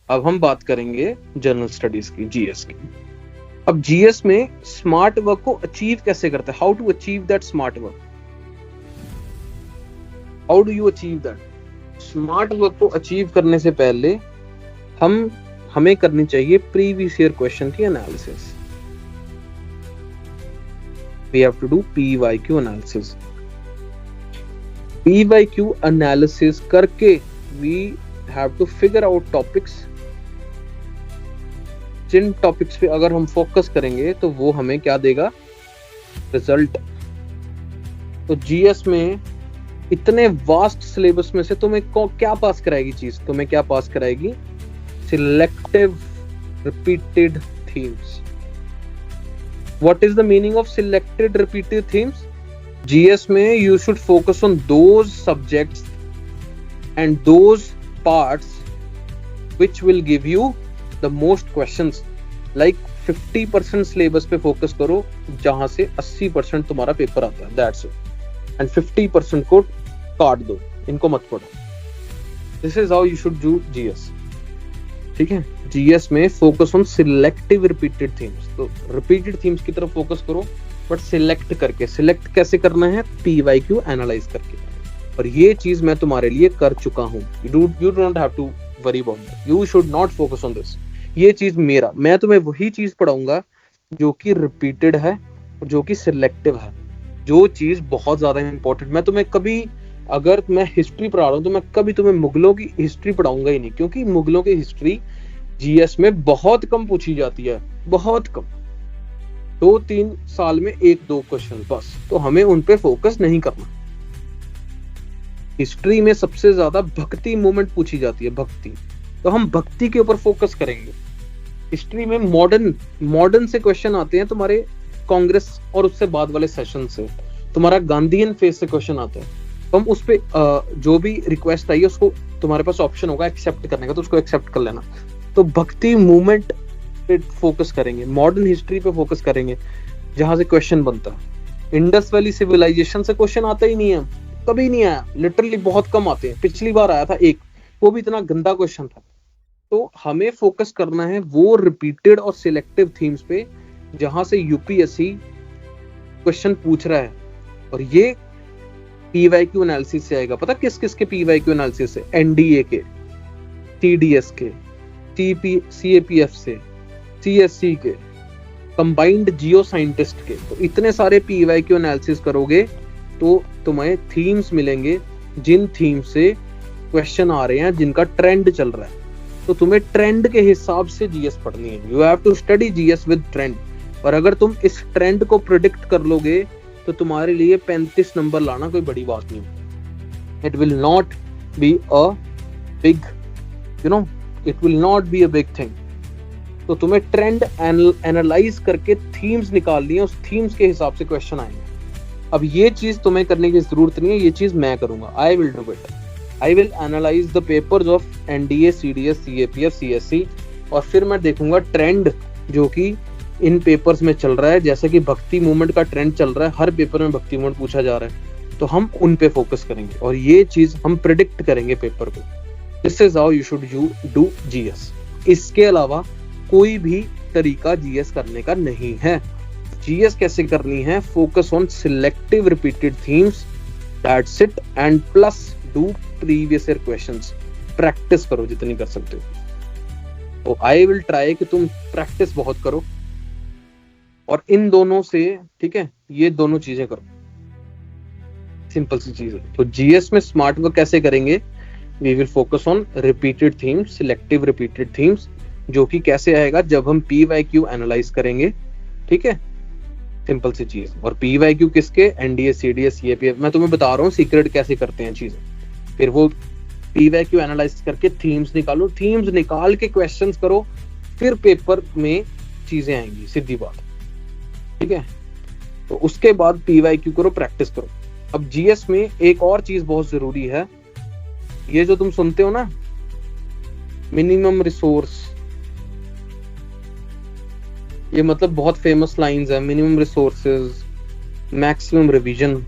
अब हम बात करेंगे जनरल स्टडीज की, जीएस की। अब जीएस में स्मार्ट वर्क को अचीव कैसे करते हैं, how to achieve that smart work, how do you achieve that smart work को अचीव करने से पहले हमें करनी चाहिए प्रीवियस ईयर क्वेश्चन की analysis. We have to do PYQ analysis. PYQ analysis करके we have to figure out topics, जिन टॉपिक्स पे अगर हम फोकस करेंगे तो वो हमें क्या देगा, रिजल्ट। तो जीएस में इतने वास्ट सिलेबस में से तुम्हें क्या पास कराएगी चीज, तुम्हें क्या पास कराएगी, selective repeated themes. What is the meaning of selected repeated themes? GS में you should focus on those subjects and those parts which will give you the most questions, like 50% syllabus पे focus करो जहां से 80% तुम्हारा paper आता है, that's it, and 50% को काट दो, इनको मत पढ़ो। This is how you should do GS, ठीक है। GS में focus on selective repeated themes, तो रिपीटेड थीम्स की तरफ फोकस करो, बट सिलेक्ट करके। सिलेक्ट कैसे करना है, PYQ एनालाइज करके, और ये चीज मैं तुम्हारे लिए कर चुका हूँ। You don't have to worry about that. You should not focus on this. ये चीज मैं तुम्हें वही चीज पढ़ाऊंगा जो कि रिपीटेड है और जो कि सिलेक्टिव है, जो चीज बहुत ज्यादा इंपॉर्टेंट। मैं तुम्हें कभी, अगर मैं हिस्ट्री पढ़ा रहा हूँ तो मैं कभी तुम्हें मुगलों की हिस्ट्री पढ़ाऊंगा ही नहीं, क्योंकि मुगलों की हिस्ट्री जीएस में बहुत कम पूछी जाती है, बहुत कम, 2-3 साल में 1-2 क्वेश्चन बस। तो हमें उन पे फोकस नहीं करना। हिस्ट्री में सबसे ज्यादा भक्ति मूवमेंट पूछी जाती है, भक्ति, तो हम भक्ति के ऊपर फोकस करेंगे। हिस्ट्री में मॉडर्न से क्वेश्चन आते हैं तुम्हारे कांग्रेस और उससे बाद वाले सेशन से, तुम्हारा गांधीयन फेज से क्वेश्चन आता है, तो हम उस पे जो भी रिक्वेस्ट आई है उसको, तुम्हारे पास ऑप्शन होगा एक्सेप्ट करने का, तो उसको एक्सेप्ट कर लेना। तो भक्ति मूवमेंट पे फोकस करेंगे, मॉडर्न हिस्ट्री पे फोकस करेंगे जहां से क्वेश्चन बनता है। इंडस वैली सिविलाइजेशन से क्वेश्चन आता ही नहीं है, कभी नहीं आया, लिटरली बहुत कम आते हैं। पिछली बार आया था एक, वो भी इतना गंदा क्वेश्चन था। तो हमें फोकस करना है वो रिपीटेड और सिलेक्टिव थीम्स पे जहां से यूपीएससी क्वेश्चन पूछ रहा है, और ये PYQ एनालिसिस से आएगा। पता किस किस के PYQ एनालिसिस से, एनडीए के, TDS के, CAPF से, CSC के, कंबाइंड जियो साइंटिस्ट के। तो इतने सारे PYQ एनालिसिस करोगे तो तुम्हें थीम्स मिलेंगे, जिन थीम से क्वेश्चन आ रहे हैं, जिनका ट्रेंड चल रहा है। तो तुम्हें ट्रेंड के हिसाब से जीएस पढ़नी है। You have to study GS with trend. और अगर तुम इस ट्रेंड को प्रिडिक्ट कर लोगे तो तुम्हारे लिए 35 नंबर लाना कोई बड़ी बात नहीं। It will not be a big, it will not be a big thing. तो तुम्हें ट्रेंड एनालाइज करके थीम्स निकालनी है, उस थीम्स के हिसाब से क्वेश्चन आएंगे। अब ये चीज तुम्हें करने की जरूरत नहीं है, ये चीज मैं करूंगा। I will do it. I will analyse the papers of NDA, CDS, CAPF, CSC, और फिर मैं देखूंगा ट्रेंड जो कि इन पेपर्स में चल रहा है। जैसे कि भक्ति मूवमेंट का ट्रेंड चल रहा है, हर पेपर में भक्ति मूवमेंट पूछा जा रहा है, तो हम उन पे फोकस करेंगे और ये चीज हम प्रिडिक्ट करेंगे पेपर को। This is how you should do GS. इसके अलावा कोई भी तरीका जीएस करने का नहीं है। जीएस कैसे करनी है, focus on selective repeated themes, that's it, and plus do previous year questions. Practice करो जितनी कर सकते हो। तो आई विल ट्राई कि तुम प्रैक्टिस बहुत करो, और इन दोनों से, ठीक है, ये दोनों चीजें करो, सिंपल सी चीज है। तो जीएस में स्मार्ट वर्क कैसे करेंगे, we will focus on repeated themes, selective repeated themes, जो कि कैसे आएगा जब हम PYQ एनालाइज करेंगे, ठीक है, सिंपल सी चीज। और PYQ किसके, एनडीए, CDS, CAPF। मैं तुम्हें बता रहा हूँ सीक्रेट कैसे करते हैं चीजें। फिर वो PYQ एनालाइज करके थीम्स निकालो, थीम्स निकाल के क्वेश्चंस करो, फिर पेपर में चीजें आएंगी, सीधी बात, ठीक है। तो उसके बाद PYQ करो, प्रैक्टिस करो। अब जीएस में एक और चीज बहुत जरूरी है, ये जो तुम सुनते हो ना, मिनिमम रिसोर्स, ये मतलब बहुत फेमस लाइंस है, मिनिमम रिसोर्सेज, मैक्सिमम रिवीजन।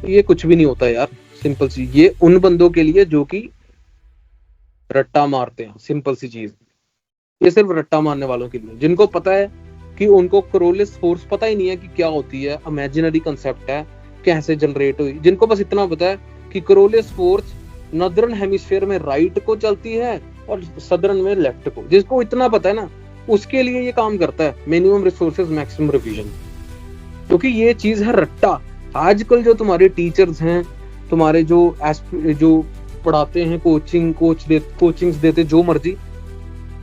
ये कुछ भी नहीं होता यार, सिंपल सी, ये उन बंदों के लिए जो कि रट्टा मारते हैं, सिंपल सी चीज। ये सिर्फ रट्टा मारने वालों के लिए, जिनको पता है कि उनको कोरोलिस फोर्स पता ही नहीं है कि क्या होती है, इमेजिनरी कंसेप्ट है, कैसे जनरेट हुई। जिनको बस इतना पता है कि कोरोलिस फोर्स नॉर्दर्न हेमिस्फीयर में राइट को चलती है और सदर्न में लेफ्ट को, जिसको इतना पता है ना, उसके लिए ये काम करता है मिनिमम रिसोर्सेज मैक्सिमम रिवीजन, क्योंकि ये चीज है रट्टा। आजकल जो तुम्हारे टीचर्स हैं, तुम्हारे जो पढ़ाते हैं, कोचिंग्स देते, जो मर्जी,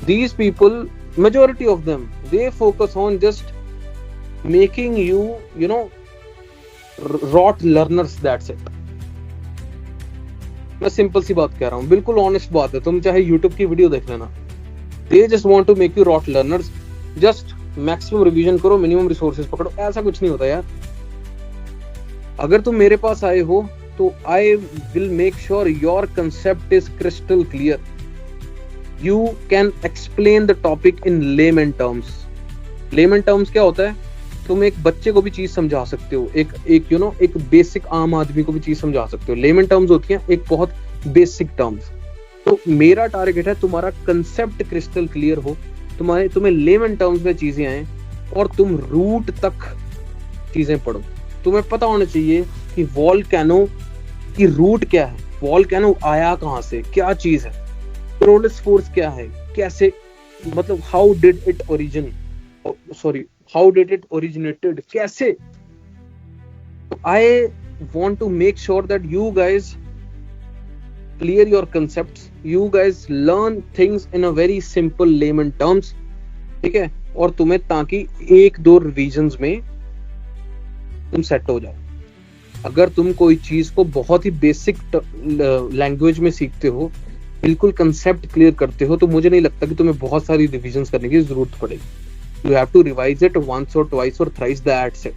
these people, majority of them, they focus on just making you, you know, rot learners, that's it। मैं सिंपल सी बात कह रहा हूँ, बिल्कुल ऑनेस्ट बात है, तुम चाहे YouTube की वीडियो देख लेना, they just want to make you rot learners, just maximum revision करो, मिनिमम रिसोर्सेज पकड़ो। ऐसा कुछ नहीं होता यार। अगर तुम मेरे पास आए हो तो I will make sure your concept is crystal clear, you can explain the topic in layman terms। layman terms क्या होता है? तुम एक बच्चे को भी चीज समझा सकते हो, एक बेसिक आम आदमी को भी चीज समझा सकते हो। layman terms होती हैं एक बहुत बेसिक टर्म्स। तो मेरा टारगेट है तुम्हारा कंसेप्ट क्रिस्टल क्लियर हो, तुम्हें layman terms में चीजें आए और तुम रूट तक चीजें पढ़ो। तुम्हें पता होना चाहिए कि वॉल्केनो की रूट क्या है, वॉल्केनो आया कहां से, क्या चीज है, कोरोलिस फोर्स क्या है, कैसे, मतलब हाउ डिड इट ओरिजिनेटेड, कैसे। I want to make sure that you guys clear your concepts, you guys learn things in a very simple layman terms, ठीक है, और तुम्हें ताकि 1-2 रिवीजन्स में तुम सेट हो जाओ। अगर तुम कोई चीज को बहुत ही बेसिक लैंग्वेज में सीखते हो, बिल्कुल कंसेप्ट क्लियर करते हो, तो मुझे नहीं लगता कि तुम्हें बहुत सारी रिवीजन्स करने की जरूरत पड़ेगी। You have to revise it once और ट्वाइस और थ्राइस, दैट्स इट,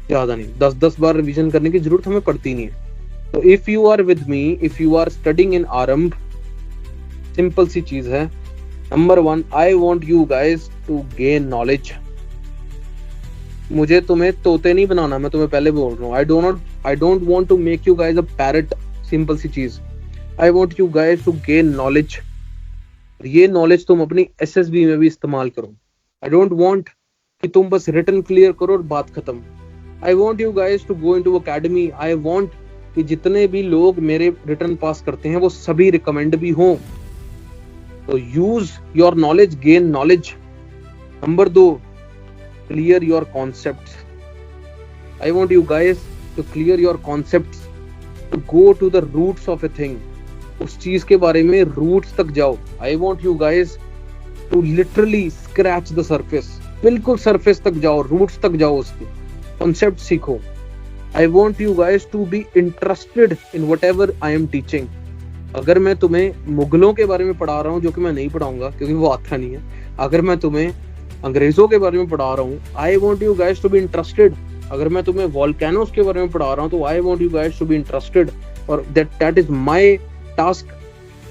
ज्यादा नहीं। 10-10 बार रिवीजन करने की जरूरत हमें पड़ती नहीं है। तो if you are with me, if you are studying in Aarambh, simple सी चीज है। Number 1, I want you guys to gain knowledge. मुझे तुम्हें तोते नहीं बनाना, मैं तुम्हें पहले बोल रहा हूँ। I don't want to make you guys a parrot, simple सी चीज। I want you guys to gain knowledge. ये नॉलेज तुम अपनी SSB में भी इस्तेमाल करो। आई डोंट वांट कि तुम बस रिटन क्लियर करो और बात खत्म। I want you guys to go into academy. I want कि जितने भी लोग मेरे रिटन पास करते हैं वो सभी रिकमेंड भी हों। तो use your knowledge, gain knowledge. Number 2, clear your concepts। I want you guys to clear your concepts, to go to the roots of a thing। उस चीज के बारे में roots तक जाओ। I want you guys to literally scratch the surface। बिल्कुल surface तक जाओ, roots तक जाओ, उसके concept सीखो। I want you guys to be interested in whatever I am teaching। अगर मैं तुम्हें मुगलों के बारे में पढ़ा रहा हूँ, जो कि मैं नहीं पढ़ाऊंगा क्योंकि वो आता नहीं है, अगर मैं तुम्हें अंग्रेजों के बारे में पढ़ा रहा हूँ, I want you guys to be interested. अगर मैं तुम्हें वॉल्केनोस के बारे में पढ़ा रहा हूँ, तो I want you guys to be interested, और that is my task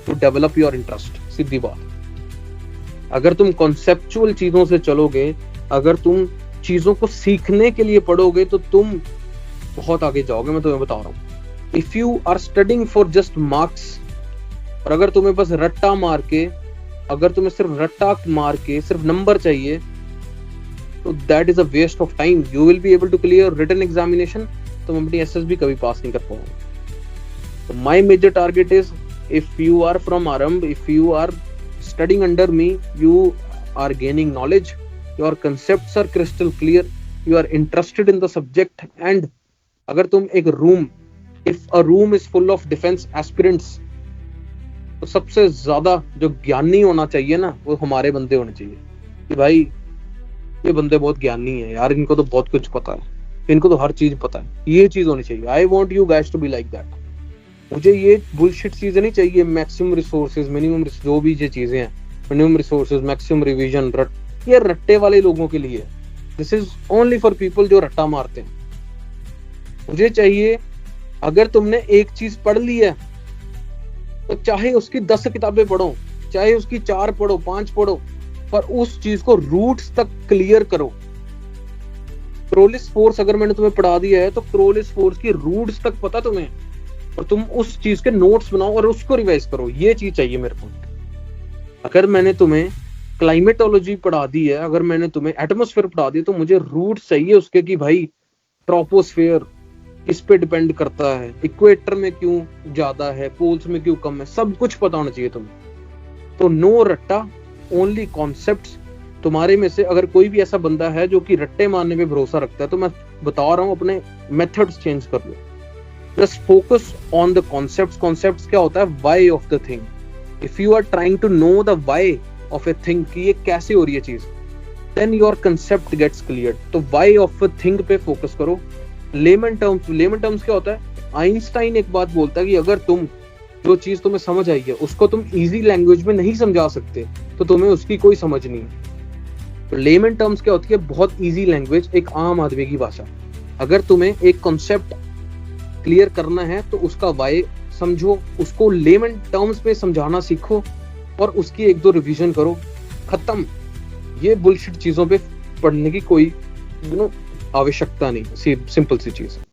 to develop your interest. सीधी बात। अगर तुम कॉन्सेप्चुअल चीजों से चलोगे, अगर तुम चीजों को सीखने के लिए पढ़ोगे, तो तुम बहुत आगे जाओगे, मैं तुम्हें बता रहा हूँ। If you are studying for just marks, और अगर तुम्हें बस रट्टा मार के, अगर तुम्हें सिर्फ रट्टा मार के सिर्फ नंबर चाहिए, तो that is a waste of time. You will be able to clear written examination, तुम अपनी SSB कभी पास नहीं कर पाओगे। तो my major target is, if you are from Aarambh, if you are studying under me, you are gaining knowledge, your concepts are crystal clear, you are interested in the subject, and अगर तुम एक room, if a room is full of defence aspirants, तो सबसे ज्यादा जो ज्ञानी होना चाहिए ना, वो हमारे बंदे होने चाहिए कि भाई ये बंदे बहुत ज्ञानी है यार, इनको तो बहुत कुछ पता है, इनको तो हर चीज पता है। ये चीज होनी चाहिए। I want you guys to be like that. मुझे ये बुलशिट चीजें नहीं चाहिए, मैक्सिमम रिसोर्सेज, मिनिमम, जो भी ये चीजें हैं, मिनिमम रिसोर्सेज, मैक्सिमम रिवीजन, ये रट्टे वाले लोगों के लिए। This is only for people जो रट्टा मारते हैं। मुझे चाहिए, अगर तुमने एक चीज पढ़ ली है, तो चाहे उसकी 10 किताबें पढ़ो, चाहे उसकी 4 पढ़ो, 5 पढ़ो, पर उस चीज को रूट्स तक क्लियर करो। कोरोलिस फोर्स अगर मैंने तुम्हें पढ़ा दिया है, तो कोरोलिस फोर्स की रूट्स तक पता तुम्हें, और तुम उस चीज के नोट्स बनाओ और उसको रिवाइज करो। ये चीज चाहिए मेरे को। अगर मैंने तुम्हें क्लाइमेटोलॉजी पढ़ा दी है, अगर मैंने तुम्हें एटमोस्फेयर पढ़ा दी, तो मुझे रूट चाहिए उसके कि भाई ट्रोपोस्फेयर किस पे डिपेंड करता है, इक्वेटर में क्यों ज्यादा है, पोल्स में क्यों कम है, सब कुछ पता होना चाहिए तुम्हें। तो नो रट्टा, ओनली कॉन्सेप्ट्स। तुम्हारे में से अगर कोई भी ऐसा बंदा है जो कि रट्टे मारने पे भरोसा रखता है, तो मैं बता रहा हूँ अपने मेथड्स चेंज कर लो। Just focus on the concepts. Concepts क्या होता है? Why of the thing. If you are trying to know the why of a thing कि ये कैसे हो रही है चीज, then your concept gets clear. तो व्हाई ऑफ अ थिंग पे फोकस करो। लेमन टर्म्स क्या होता है? आइंस्टाइन एक बात बोलता है कि अगर तुम जो चीज तुम्हें समझ आई है उसको तुम इजी लैंग्वेज में नहीं समझा सकते, तो तुम्हें उसकी कोई समझ नहीं है। तो लेमन टर्म्स क्या होती है? बहुत इजी लैंग्वेज, एक आम आदमी की भाषा। अगर तुम्हें एक कॉन्सेप्ट क्लियर करना है तो उसका वाई समझो, उसको लेमन टर्म्स में समझाना सीखो और उसकी एक दो रिवीजन करो, खत्म। ये बुलशिट चीजों पे पढ़ने की कोई आवश्यकता नहीं। सिंपल सी चीज।